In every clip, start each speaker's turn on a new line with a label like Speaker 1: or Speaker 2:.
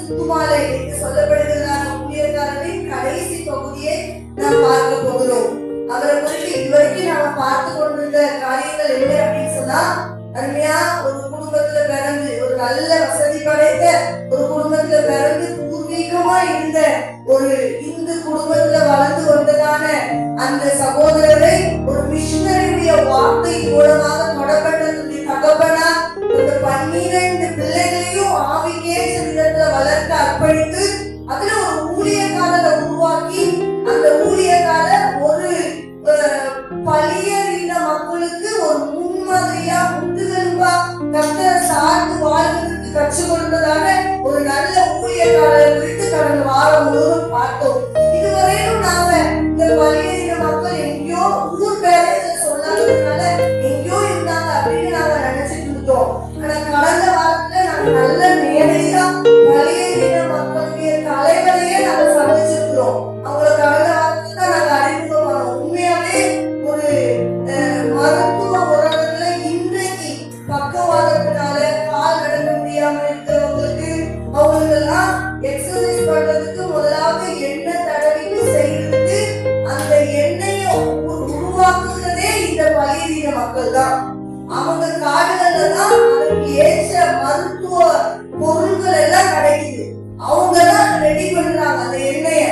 Speaker 1: சுத்துமாலை என்று சொல்லப்படுகிறதான ஊழியக்காரரின் கடைசி பகுதியை நாம் பார்க்க போகிறோம். அவரை குறித்து இதுவரைக்கும் நாம பார்த்து கொண்டிருந்த காரியங்கள் என்ன அப்படின்னு சொன்னா, அருமையா ஒரு குடும்பத்துல பிறந்து, ஒரு நல்ல வசதி படைத்த ஒரு குடும்பத்துல பிறந்து பூர்வீகமா இருந்த ஒரு இந்து குடும்பத்துல வளர்ந்து கொண்டதான அந்த சகோதரரை ஒரு மிஷனரியுடைய வார்த்தை மூலமாக தொடப்பட்டதுடைய தகப்பனா இந்த 12 பிள்ளைகளையும் ஆவிக்கேற்ற விதத்துல வளர்த்து அர்ப்பணித்து அதுல ஒரு ஊழியக்காரரை உருவாக்கி அந்த ஊழியக்காரர் ஒரு பழியறிந்த மக்களுக்கு ஒரு முன்மாதிரியா முட்டுகெலும்பா கர்த்தரை சார்ந்து வாழ்வதற்கு கற்றுக் கொடுத்ததான ஒரு நல்ல ஊழியக்காரரை குறித்து கடந்த வாரம் முழுவதும் பார்த்தோம். இதுவரையிலும் நாம இந்த பழியறிந்த மக்கள் எங்கேயோ ஊர் பேரை சொல்லாததுனால எங்கேயோ இருந்தாங்க அப்படின்னு நாம நினைச்சிட்டு இருந்தோம். ஆனா கடந்த வாரத்துல நாம நல்ல நேரடியா பழியறிந்த மக்களுடைய தலைவரையே நாம சந்திச்சிருக்கிறோம். அவங்கள கடந்த வாரத்துல தான் நாங்க அறிமுகம் பண்ணோம். உண்மையாவே ஒரு மருத்துவ உலகத்துல இன்றைக்கு பக்கவாதத்தினால கால் நடக்க முடியாம இருக்கிறவங்களுக்கு அவங்களுக்கெல்லாம் எக்ஸசைஸ் பண்றதுக்கு முதலாவது எண்ணெய் தடவிட்டு செய்யறதுக்கு அந்த எண்ணெயை உருவாக்குறதே இந்த பழியறிந்த மக்கள் தான். அவங்க காடுகள்ல தான் அதுக்கு ஏற்ற மருத்துவ பொருட்கள் எல்லாம் கிடைக்குது. அவங்க தான் ரெடி பண்றாங்க அந்த எண்ணெய.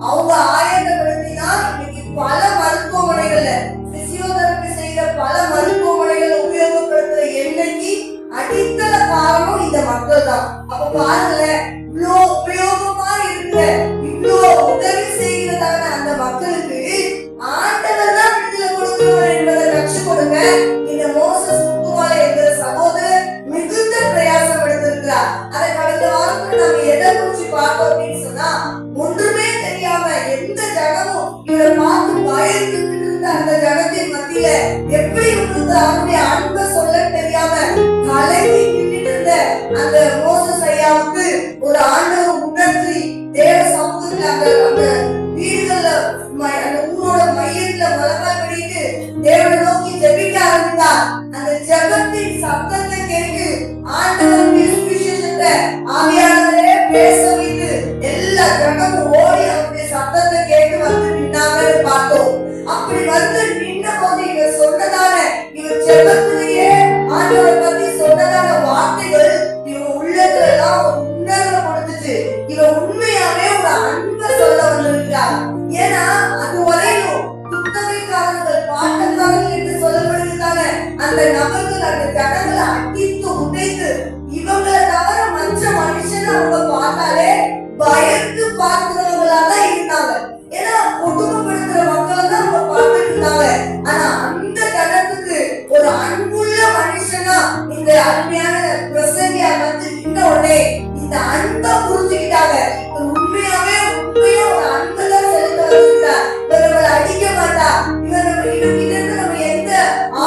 Speaker 1: அவங்க ஆயத்தப்படுத்தினா இன்னைக்கு பல மருத்துவமனைகள்ல பிசியோதெரபி செய்யற பல மருத்துவமனைகள் உபயோகப்படுத்துற எண்ணெய்க்கு அடித்தள காரணம் இந்த மக்கள் தான். அப்ப பாருங்களேன், இவ்வளோ உபயோகமா இருக்கிற இவ்வளோ உதவி செய்கிறதான அந்த மக்களுக்கு ஆண்டவர் தான் விடுதலை கொடுக்கிறவர் என்பதை கற்றுக் கொடுங்க இந்த மோசஸ் முத்துமாலை என்கிற சகோதரர் மிகுந்த பிரயாசம் எடுத்திருக்கிறார். அதை கடந்த வாரத்தில் நம்ம எதை குறிச்சு பார்த்தோம் அப்படின்னு சொன்னா, ஒன்றுமே தெரியாம எந்த ஜனமும் இவரை பார்த்து பயந்துட்டு இருந்த அந்த ஜனத்தின் மத்தியில எப்படி இவங்களுக்கு அவருடைய அன்பை சொல்ல தெரியாம கலங்கி நின்றுட்டு இருந்த அந்த மோசஸ் ஐயாவுக்கு ஒரு ஆண்டவர் உணர்த்தி தேவ சமூகத்துல அந்த வீடுகள்ல அந்த ஊரோட மையத்துல மலக்கால் பண்ணிட்டு தேவனை நோக்கி ஜெபிக்க ஆரம்பித்தார். அந்த ஜெபத்தின் சத்தத்தை கேட்டு ஆண்டவருடைய சுவிசேஷத்தை ஆவியானவரே பேச வைத்து எல்லா ஜனமும் ஓடி அவருடைய சத்தத்தை கேட்டு வந்து நின்னாங்கன்னு பார்த்தோம். அப்படி வந்து நின்ன போது இவர் சொன்னதான இவர் ஜெபத்திலேயே ஆண்டவரை பத்தி சொன்னதான வார்த்தைகள் இவங்க உள்ளத்துல எல்லாம் ஒரு உணர்வை கொடுத்துச்சு. இவன் உண்மையாவே ஒரு அன்பை சொல்ல வந்திருக்கிறார். ஏன்னா அது வரையும் குத்தகைக்காரர்கள் பாட்டக்காரர்கள் என்று சொல்லப்படுகிறாங்க அந்த நபர்கள் அந்த ஜனங்களை அடித்து உடைத்து இவங்களை தவிர மற்ற மனுஷன் அவங்க பார்த்தாலே பயந்து பார்க்கிறவங்களா தான் இருந்தாங்க. ஏன்னா குடும்பப்படுத்துற மக்களை தான் அவங்க பார்த்துட்டு இருந்தாங்க. ஆனா அந்த ஜனத்துக்கு ஒரு அன்புள்ள மனுஷனா இந்த அருமையான பிரசங்கியா வந்து நின்ன உடனே இந்த அன்பை புரிஞ்சுக்கிட்டாங்க. உண்மையாவே ஒரு அன்புதான் செலுத்த வச்சிருக்கார். இவர்களை அடிக்க மாட்டா, இவர்கிட்ட நம்ம எந்த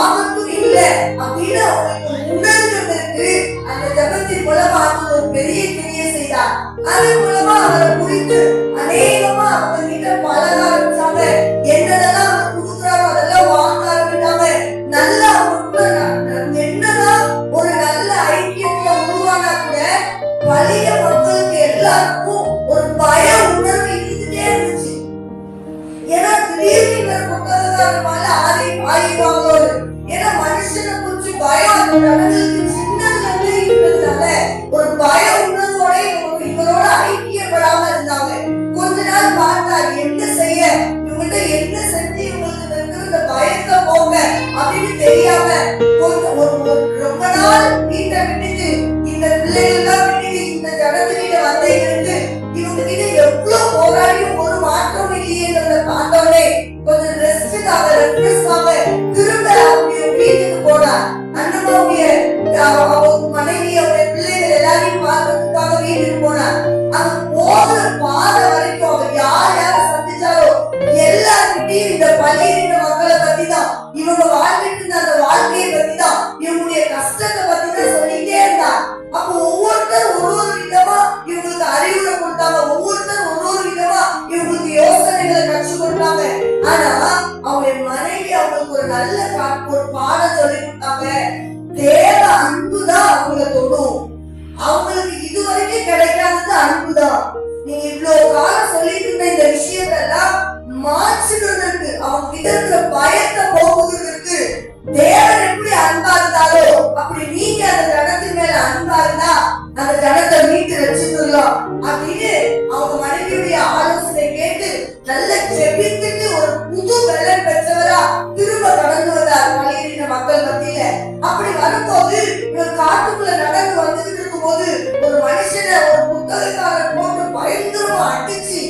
Speaker 1: ஆபத்தும் இல்லை அப்படின்னு அவங்களுக்கு உணர்வதற்கு அந்த ஜபத்தின் மூலமா ஒரு பெரிய கிரியை செய்தார். அதன் மூலமா அவரை குறித்து அநேகமா அவங்க கிட்ட பழக ஆரம்பிச்சாங்க. என்னதெல்லாம் அவர் கொடுக்குறாரோ அதெல்லாம் வாங்க ஆரம்பிட்டாங்க. நல்லா என்னதான் ஒரு நல்ல ஐக்கியத்துல உருவானா கூட வலிய மக்களுக்கு எல்லாருக்கும் ஒரு பய உணர்வு இருந்துட்டே இருந்துச்சு. ஏன்னா திடீர்னு புத்தகத்தால ஆயிடுவாங்களோ, ஏன்னா மனுஷனை குறிச்சு பயம் அந்த ஜனங்களுக்கு சின்னதுல இருந்தே இருந்ததுனால ஒரு பய உணர்வோட இவரோட ஐக்கியப்படாம இருந்தாங்க. கொஞ்ச நாள் பார்த்தா என்ன செய்ய, இவங்ககிட்ட என்ன செஞ்சு இவங்களுக்கு இருக்கிற பயத்தை போங்க அப்படின்னு தெரியாம ரொம்ப நாள் வீட்டை விட்டுட்டு இந்த பிள்ளைகள் விட்டுட்டு இந்த ஜனத்துக்கிட்ட வந்த இருந்து இவங்க கிட்ட எவ்வளவு போராடியும் ஒரு மாற்றம் இல்லையேன்றத பார்த்தோடனே கொஞ்சம் ரெஸ்டுக்காக திரும்ப அவருடைய வீட்டுக்கு போனார். அண்ணமாவுடைய மனைவி அவருடைய பிள்ளைகள் எல்லாரையும் பார்க்கறதுக்காக வீட்டுக்கு போனார். அங்க போகிற பாதை வரைக்கும் அவர் யார் சந்திச்சாரோ எல்லார்கிட்டையும் இந்த பள்ளியின மக்களை பத்தி தான், இவங்க வாழ்ந்துட்டு இருந்த அந்த வாழ்க்கையை பத்தி தான், இவங்களுடைய கஷ்டத்தை பத்தி தான் சொல்லிட்டே இருந்தார். அப்போ ஒவ்வொருத்தர் ஒரு விதமா இவங்களுக்கு அறிவுரை கொடுத்தாங்க, ஒவ்வொருத்தர் ஒரு விதமா இவங்களுக்கு யோசனைகளை கற்றுக் கொடுத்தாங்க. ஆனா அவங்க மனைவி அவங்களுக்கு ஒரு நல்ல ஒரு பாடம் சொல்லி கொடுத்தாங்க. தேவ அன்புதான் அவங்களை தொடும். அவங்களுக்கு இதுவரைக்கும் கிடைக்காதது அன்புதான். நீங்க இவ்வளவு காலம் சொல்லிட்டு இருந்த இந்த விஷயத்தெல்லாம் மாற்றுகிறதுக்கு, அவங்க கிட்ட இருக்கிற பயத்தை போக்குறதுக்கு தேவன் எப்படி அன்பா இருந்தாலோ அப்படி நீங்க அந்த ஜனத்தின் மேல அன்பா இருந்தா அந்த ஜனத்தை மீட்டு வச்சுக்கலாம் அப்படின்னு அவங்க மனைவியுடைய ஆலோசனை கேட்டு நல்ல ஜெபித்துட்டு ஒரு புது வெள்ளம் பெற்றவரா திரும்ப கடந்து வந்தார் பலியின மக்கள் மத்தியில. அப்படி வரும்போது இவர் காட்டுக்குள்ள நடந்து வந்துட்டு இருக்கும் போது ஒரு மனுஷனை ஒரு புத்தகக்காரர் போட்டு பயங்கரமா அடிச்சு,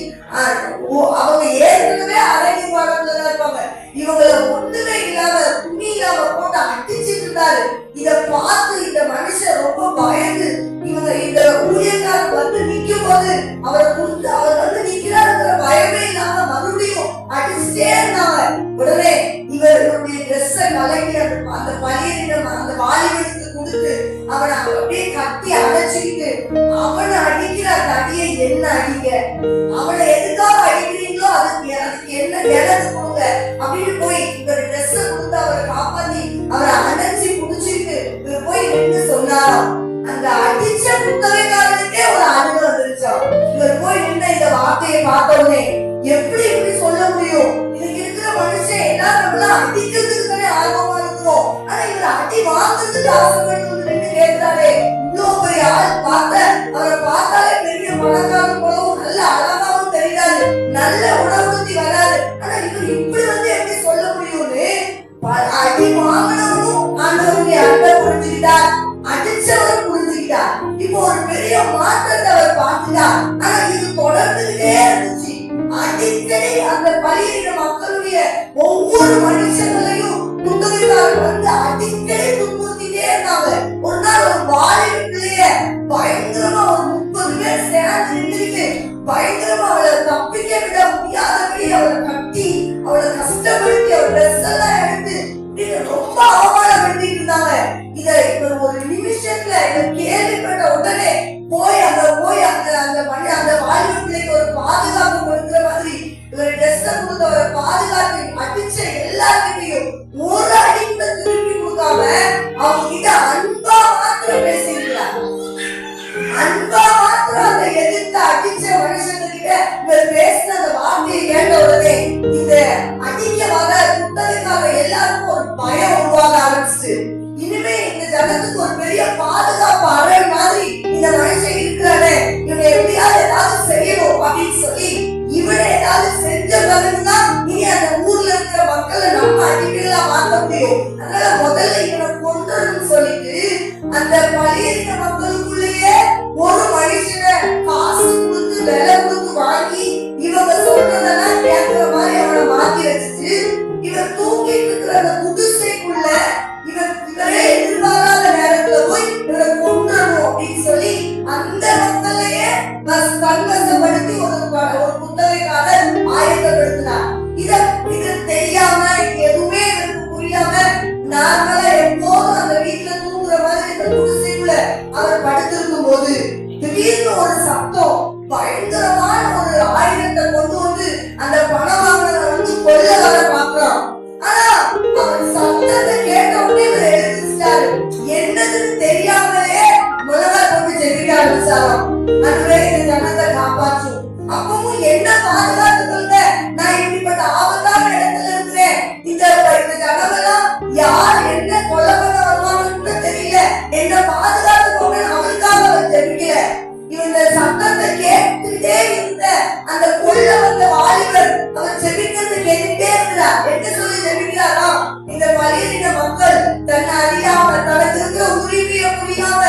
Speaker 1: அவங்க ஏற்கனவே அரைவி பாடத்துல இருப்பாங்க, இவங்களை ஒண்ணுமே இல்லாம துணி இல்லாம போட்டு அடிச்சுட்டு இருந்தாரு. இத பார்த்து இந்த மனுஷன் ரொம்ப பயந்து இவங்க இந்த ஊழியக்காரர் வந்து நிக்கும் போது அவர் வந்து நிக்கிறாருங்கிற பயமே இல்லாம மறுபடியும் அடிச்சுட்டே இருந்தாங்க. உடனே இவருடைய ட்ரெஸ்ஸ கலக்கி அந்த பலியிடம் அந்த வாலிபனுக்கு கொடுத்து அவனை அப்படியே கட்டி அடைச்சுக்கிட்டு அவனை அடிக்கிற அந்த அடியை என்ன அடிக்க, அவனை எதுக்காக அடிக்கிறீங்களோ அதுக்கு என்ன இழந்து கொடுங்க அப்படின்னு போய் இவர் ட்ரெஸ்ஸ கொடுத்து அவரை காப்பாத்தி அவரை அடைச்சு புடிச்சுட்டு இவர் போய் நின்று சொன்னாராம். அந்த அடிச்ச புத்தகக்காரனுக்கே ஒரு அழுக வந்துருச்சான். இவர் போய் நின்று இந்த வார்த்தையை பார்த்தோன்னே எப்படி இப்படி சொல்ல முடியும், இதுக்கு இருக்கிற மனுஷன் எல்லாரும் அடிக்கிறதுக்கு தானே ஆர்வமா இருக்கிறோம், ஆனா இவர் அடி வாங்குறதுக்கு ஆசைப்பட்டு நின்று கேட்கிறாரே, இவ்வளவு பெரிய ஆள் பார்த்த அவரை பார்த்தாலே பெரிய பணக்காரன் போலவும் நல்ல அழகாவும் தெரியாது, நல்ல உணர்வுத்தி வராது, ஆனா இவர் இப்படி வந்து எப்படி சொல்ல முடியும்னு அடி வாங்கினவரும் ஆண்டவருடைய அன்பை புரிஞ்சுக்கிட்டார், அடிச்சவரும் புரிஞ்சுக்கிட்டார். இப்போ ஒரு பெரிய மாற்றத்தை அவர் பார்த்துட்டார். ஆனா இது தொடர்ந்துகிட்டே இருந்துச்சு. அடிக்கடி அந்த பலியிட மக்களுடைய ஒவ்வொரு மனுஷங்களையும் புத்தகக்காரர் வந்து அடிக்கடி துன்புறுத்திட்டே இருந்தாங்க. ஒரு நாள் ஒரு வாலிபத்திலேயே பயங்கரமா ஒரு 30 பேர் சேர்ந்து நின்றுட்டு பயங்கரமா அவளை தப்பிக்க விட முடியாதபடி அவளை கட்டி அவளை கஷ்டப்படுத்தி அவள் ட்ரெஸ் எல்லாம் எடுத்து ரொம்ப அவமானப்படுத்திட்டு இருந்தாங்க. இதை இவர் ஒரு நிமிஷத்துல கேள்விப்பட்ட உடனே போய் அந்த வாலிபத்திலேக்கு ஒரு பாதுகாப்பு கொடுக்கிற மாதிரி இவர் ட்ரெஸ் கொடுத்து அவரை பாதுகாத்து அடிச்ச எல்லாருக்கிட்டையும் ஒரு அடி கூட திருப்பி கொடுக்காம அவங்க கிட்ட அன்பா மாத்திரம் பேசியிருக்கிறார். அன்பா மாத்திரம் அந்த எதிர்த்து அடிச்ச மனுஷங்கிட்ட இவர் பேசின அந்த வார்த்தையை கேட்ட உடனே இந்த அடிக்க வர புத்தகக்காக எல்லாருக்கும் ஒரு பயம் உருவாக ஆரம்பிச்சு, இனிமே இந்த ஜனத்துக்கு ஒரு பெரிய பாதுகாப்பு அறை மாதிரி இந்த மனுஷன் இருக்கிறானே, இவனை எப்படியாவது ஏதாவது செய்யணும் அப்படின்னு சொல்லி இவனை ஏதாவது செஞ்ச பிறகுதான் இனி அந்த ஊர்ல இருக்கிற மக்களை நம்ம அடிக்கலாம் மாற்ற முடியும், அதனால முதல்ல இவனை கொன்றணும்னு சொல்லிட்டு அந்த பலியிட்ட மக்களுக்குள்ளேயே ஒரு மனுஷனை காசு கொடுத்து விலை கொடுத்து வாங்கி இவங்க சொல்றதெல்லாம் கேட்கிற மாதிரி அவனை மாத்தி வச்சுட்டு இவர் தூங்கிட்டு இருக்கிற அந்த குடிசைக்குள்ள இவரே எதிர்பாராத நேரத்துல போய் இவரை கொன்றணும் அப்படின்னு சொல்லி அந்த மக்களையே கண்வசப்படுத்தி ஒரு புத்தகக்காரர் ஆயத்தப்படுத்தினார். இது தெரியாம எதுவுமே எனக்கு புரியாம நாங்கள எப்போதும் அந்த வீட்டுல தூங்குற மாதிரி இந்த குடிசைக்குள்ள அவர் படுத்திருக்கும் போது திடீர்னு ஒரு சத்தம், பயங்கரமான ஒரு ஆயுதத்தை கொண்டு வந்து அந்த பணம் வாங்கினதை வந்து கொல்ல வர பாக்குறான். ஆனா அவர் சத்தத்தை கேட்ட உடனே இவர் எழுதிட்டாரு. என்னதுன்னு தெரியாமலே முதல்ல கொண்டு ஜெபிக்க ஆரம்பிச்சாராம். அதுவே இந்த ஜனத்தை காப்பாற்றும். அப்பவும் என்ன பாதுகாத்துக்கொள்ள, நான் இப்படிப்பட்ட ஆபத்தான இடத்துல இருக்கிறேன், இந்த ஜனமெல்லாம் யார் என்ன கொலை பண்ண வருவாங்கன்னு தெரியல, என்ன பாதுகாத்துக்கோங்க அவருக்காக அவர் ஜெபிக்கல. இந்த சத்தத்தை கேட்டுட்டே இருந்த அந்த கொல்ல வந்த வாலிபர் அவர் ஜெபிக்கிறது கேட்டுட்டே இருக்கிறார். என்ன சொல்லி ஜெபிக்கிறாரா, இந்த பலியிட மக்கள் தன்னை அறியாம தனக்கு இருக்கிற உரிமையை புரியாம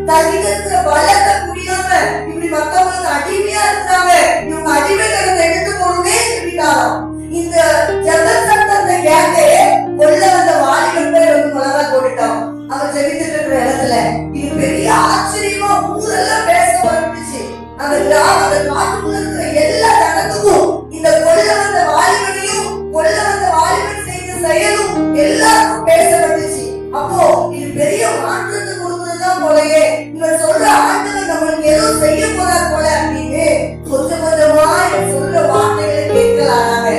Speaker 1: தனக்கு இருக்கிற பலத்தை புரியாம இப்படி மத்தவங்களுக்கு அடிமையா இருக்கிறாங்க, இவங்க அடிமைகளை எடுத்து போகணுமே ஜெபிக்கிறாராம். இந்த ஜெப சத்தத்தை கேட்டு கொல்ல வந்த வாலிபர் பேர் வந்து மிளகா போட்டுட்டான் அவர் ஜெபித்துட்டு இருக்கிற இடத்துல. இது பெரிய ஆச்சரியமா ஊரெல்லாம் பேச வந்துச்சு. அந்த கிராம காட்டுக்குள்ள இருக்கிற எல்லா ஜனத்துக்கும் இந்த கொல்ல வந்த வாலிபனையும் கொல்ல வந்த வாலிபன் செய்த செயலும் எல்லாருக்கும் பேச வந்துச்சு. அப்போ இது பெரிய மாற்றத்தை கொடுக்கறதுதான் போலயே, இவர் சொல்ற ஆண்டவர் நம்மளுக்கு ஏதோ செய்ய போறார் போல அப்படின்னு கொஞ்சம் கொஞ்சமா சொல்ற வார்த்தைகளை கேட்கலாங்க.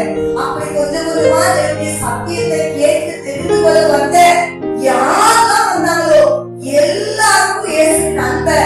Speaker 1: அப்படி கொஞ்சம் கொஞ்சமா சத்தியத்தை கேட்டு தெரிந்து கொள்ள வந்த யாரெல்லாம் வந்தாங்களோ எல்லாருக்கும் இயேசு அன்பை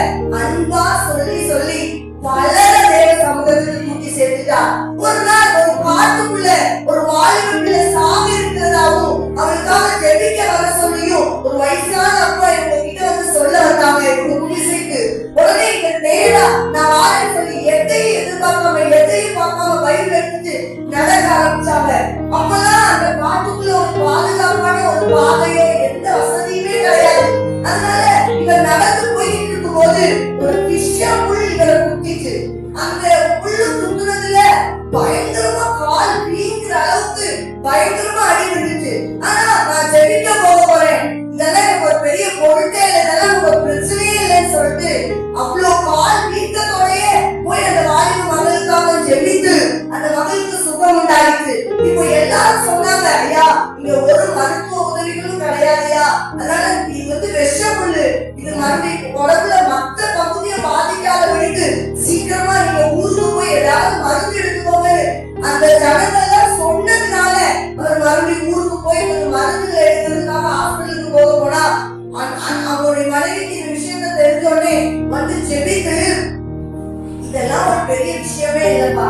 Speaker 1: அதனால இது விஷமுள்ளு, இது மறுபடியும் உடம்புல மத்த பகுதியை பாதிக்காதபடிக்கு சீக்கிரமா நீங்க ஊருக்கு போய் ஏதாவது மருந்து எடுத்துக்கோங்க. அந்த ஜனங்கள்லாம் சொன்னதுனால அவர் மறுபடியும் ஊருக்கு போய் கொஞ்சம் மருந்துகள் எடுக்கிறதுக்காக ஹாஸ்பிட்டலுக்கு போக போனா அவருடைய மனைவிக்கு இந்த விஷயத்த தெரிஞ்சோடனே ஜெபித்து, இதெல்லாம் ஒரு பெரிய விஷயமே இல்லப்பா,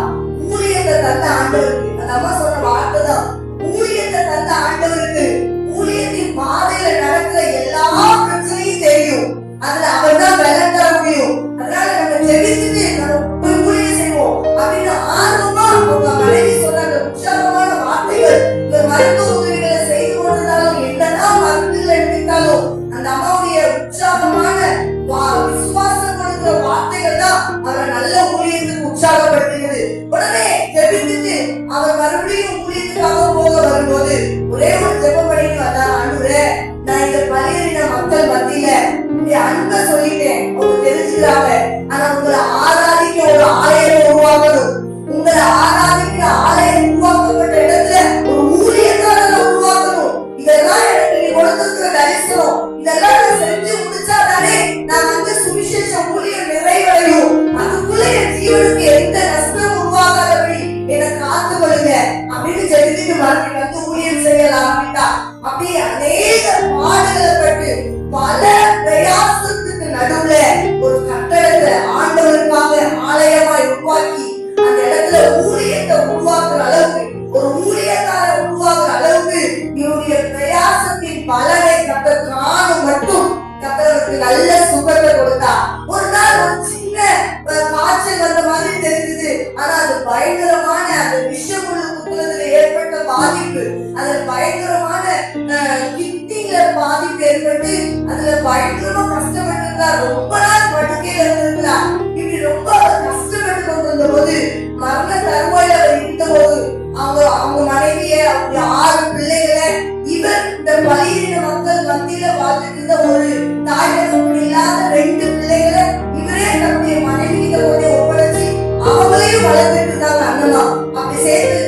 Speaker 1: ஊழியத்தை தந்த ஆண்டவருக்கு, அந்த அம்மா சொன்ன வார்த்தை தான், ஊழியத்தை தந்த ஆண்டவருக்கு ஊழியத்தின் பாதையில நடக்கிற எல்லா பிரச்சனையும் தெரியும், அதுல அவர் தான் வெள்ளம் தர முடியும். அதனால நம்ம ஜெபிச்சுட்டு நம்ம ஊழியம் செய்வோம் அப்படின்னு ஆர்வமா அவங்க மனைவி சொன்ன அந்த உற்சாகமான வார்த்தைகள், இந்த மருத்துவ உதவிகளை செய்து கொண்டிருந்தாலும் என்னதான் மருந்துகளை எடுத்தாலும் அந்த அம்மாவுடைய உற்சாகமான விசுவாசம் கொடுக்கிற வார்த்தைகள் தான் அவரை நல்ல ஊழியத்துக்கு உற்சாகப்படுத்துகிறது. உடனே ஜெபிச்சுட்டு அவர் மறுபடியும் ஊழியத்துக்காக போக வரும்போது ஒரே ஒரு ஜெபம் பண்ணிட்டு வந்தார். ஆண்டவரே, நான் இந்த பலியின மக்கள் மத்தியில இந்த அன்பை சொல்லிட்டேன், அவங்க தெரிஞ்சுக்கிறாங்க, ஆனா உங்களை ஆராதிக்க ஒரு ஆலயம் உருவாக்கணும், உங்களை ஆராதிக்கிற ஆலயம் உருவாக்கப்பட்ட இடத்துல ஒரு ஊழியக்காரரை உருவாக்கணும். இதெல்லாம் எனக்கு நீ கொடுத்திருக்கிற தரிசனம், இதெல்லாம் நான் செஞ்சு முடிச்சாதானே நான் சுவிசேஷ ஊழியம் நிறைவடையும். அதுக்குள்ள என் ஜீவனுக்கு எந்த நஷ்டம் உருவாகாதபடி என்னை காத்து கொள்ளுங்க அப்படின்னு ஜெபித்து மறுபடியும் ஊழியம் செய்யலாம் அப்படின்ட்டா. அப்படியே அநேக பாடுகளை பட்டு பல பிரயாசத்துக்கு நடுவுல ஒரு கட்டடத்தை ஆண்டவருக்காக ஆலயமாய் உருவாக்கி அந்த இடத்துல ஊழியத்தை உருவாக்குற அளவுக்கு, ஒரு ஊழியக்கார உருவாக்குற அளவுக்கு இவருடைய பிரயாசத்தின் பலனை கர்த்தர் காணும் மட்டும் கர்த்தருக்கு நல்ல சுகத்தை கொடுத்தா. ஒரு நாள் ஒரு சின்ன காய்ச்சல் வந்த மாதிரி தெரிஞ்சது, ஆனா அது பயங்கரமான அந்த விஷமுள்ள குத்துறதுல ஏற்பட்ட பாதிப்பு, அதுல பயங்கரமான கிட்னில பாதிப்பு ஏற்பட்டு அதுல பயங்கரமா கஷ்டப்பட்டு இருந்தா, ரொம்ப நாள் படுக்கையில இருந்திருந்தா. இப்படி ரொம்ப கஷ்டப்பட்டு கொண்டிருந்த போது மரண தருவாயில அவர் இருந்த போது அவங்க மனைவிய அவங்க 6 பிள்ளைகளை இவர் இந்த பலியின மக்கள் மத்தியில வாழ்ந்துட்டு இருந்த ஒரு தாய் தகப்பன் இல்லாத 2 பிள்ளைகளை இவரே தன்னுடைய மனைவி கிட்ட ஒப்படைச்சு அவங்களையும் வளர்த்துட்டு இருந்தாங்க அண்ணமா. அப்படி சேர்த்து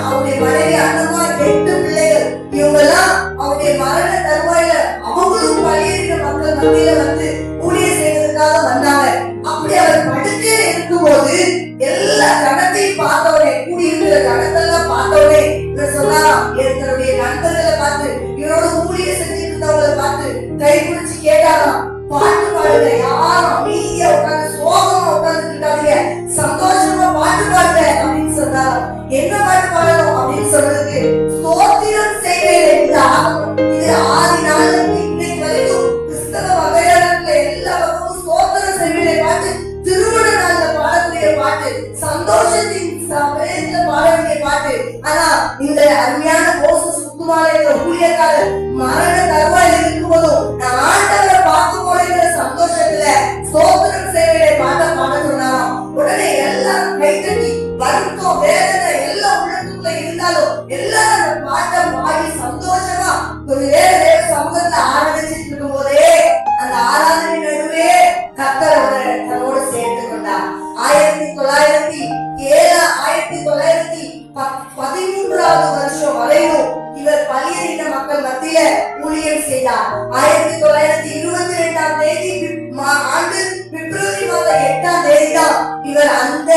Speaker 1: அவருடைய மனைவி அண்ணமா 8 பிள்ளைகள், இவங்க எல்லாம் அவருடைய மரண தருவாயில அவங்களும் பலியின மக்கள் மத்தியில ஊழியம் செய்வதற்காக வந்தாங்க. அப்படி அவர் படுக்கையில இருக்கும்போது எல்லா கணத்தையும் பார்த்தவனே, கூடியிருக்கிற கணத்தெல்லாம் பார்த்தவனே இவர் சொன்னாராம், என்னுடைய நண்பர்களை பார்த்து, இவரோட ஊழியம் செஞ்சுட்டு இருந்தவங்களை பார்த்து கை பிடிச்சு கேட்டாராம், பாட்டு பாடுங்க, யாரும் அமைதியா உட்காந்து சோகமா உட்கார்ந்து இருக்காதீங்க, சந்தோஷமா பாட்டு பாடுங்க அப்படின்னு சொன்னாராம். என்ன பாட்டு பாடணும் அப்படின்னு சொல்றதுக்கு ஸ்தோத்திரம் செய்வேன் என்று ஆகணும். இது ஆதி நாள்ல இன்னைக்கு வரைக்கும் கிறிஸ்தவ வகையாளர்ல எல்லா பக்கமும் ஸ்தோத்திரம் செய்வேனை பாட்டு, திருமண நாள்ல பாடக்கூடிய பாட்டு, சந்தோஷத்தின் சமயத்துல பாட வேண்டிய பாட்டு. ஆனா இந்த அருமையான மோசஸ் முத்துமாலைங்கிற ஊழியக்காரர் மரண தருவாயில இருக்கும்போதும் நான் ஆண்டவரை பார்க்க போகிற சந்தோஷத்துல ஸ்தோத்திரம் செய்வேனை பாட பாட சொன்னாராம். உடனே எல்லாரும் கைதட்டி, வருத்தம் வேதனை எல்லாம் உள்ளத்துக்குள்ள இருந்தாலும் எல்லாரும் அந்த பாட்டை பாடி சந்தோஷமா ஒரு வேற சமூகத்துல ஆராதிச்சுட்டு இருக்கும் போதே அந்த ஆராதனை நடுவே கர்த்தர் தன்னோடு சேர்த்து கொண்டார். 1913வது வருஷம் வரையிலும் இவர் பலியின மக்கள் மத்தியில ஊழியம் செய்தார். 1922ஆம் தேதி ஆண்டு பிப்ரவரி மாதம் 8ஆம் தேதி தான் இவர் அந்த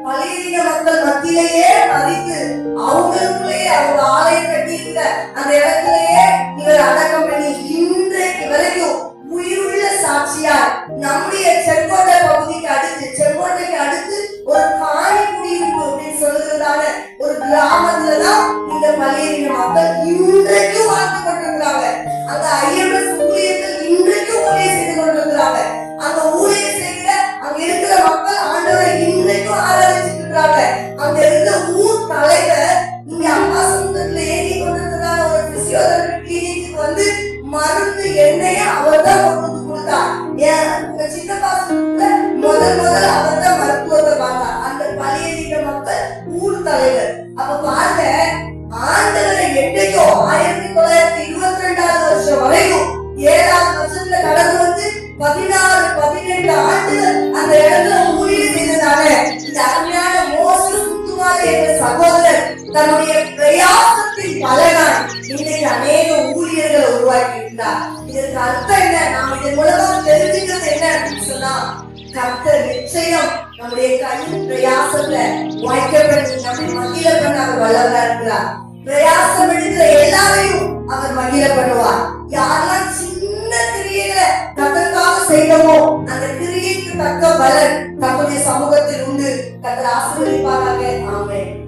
Speaker 1: பலியின மக்கள் மத்தியிலேயே மறித்து அவங்களுக்குள்ளேயே அவங்க ஆலயம் கட்டியிருக்க அந்த இடத்திலேயே இவர் அடக்கம் பண்ணி இன்றைக்கு வரைக்கும் உயிருள்ள சாட்சியார் நம்முடைய செங்கோட்டை பகுதிக்கு அடுத்து, செங்கோட்டைக்கு அடுத்து ஒரு காணி குடியிருப்பு அப்படின்னு சொல்லுறதான ஒரு கிராமத்துலதான் இந்த பலியின மக்கள் இன்றைக்கும் வாழ்ந்து கொண்டிருக்கிறாங்க. அந்த IMS ஊழியர்கள் இன்றைக்கும் ஊழியம் செய்து கொண்டிருக்கிறாங்க. அந்த ஊழியம் செய்கிற அங்க இருக்கிற மக்கள் ஆண்டவரை இன்றைக்கும் ஆராதிச்சுட்டு இருக்கிறாங்க. அங்க இருந்த ஊர் தலைவர் இங்க அம்மா சமுத்திரத்துல ஏறி கொண்டிருக்கிறான ஒரு பிசியோதெரபி கிளினிக்கு மருந்து எண்ணெய அவர் தான் கொண்டு கொடுத்தார். உங்க சின்ன முதல் அவர் தான் மருத்துவத்தை பார்த்தார். அந்த பலியின மக்கள் ஊர் தலைவர். அப்ப பாருங்க, ஆண்டவரை என்னைக்கோ 1922வது வருஷம் வரைக்கும் 7வது வருஷத்துல கடந்து 16-18 ஆண்டுகள் அந்த இடத்துல ஊழியம் செய்ததால இந்த அருமையான மோசஸ் முத்துமாலை என்ற சகோதரர் தன்னுடைய பிரயாசத்தின் பலனாய் இன்னைக்கு அநேக ஊழியர்களை உருவாக்கி இருக்கிறார். இதற்கு அர்த்தம் என்ன? நாம் இதன் மூலமா தெரிஞ்சுக்கிறது என்ன அப்படின்னு சொன்னா, கர்த்தர் நிச்சயம் நம்முடைய கையின் பிரயாசத்துல வாய்க்கப்பட்டு நம்மை மகிழ பண்ண அவர் வல்லவரா இருக்கிறார். பிரயாசம் எடுக்கிற எல்லாரையும் அவர் மகிழ பண்ணுவார். யாரெல்லாம் சின்ன கிரியைகளை கர்த்தருக்காக செய்யணுமோ அந்த கிரியைக்கு தக்க பலன் தன்னுடைய சமூகத்தில் உண்டு. கர்த்தர் ஆசீர்வதிப்பாராக. ஆமென்.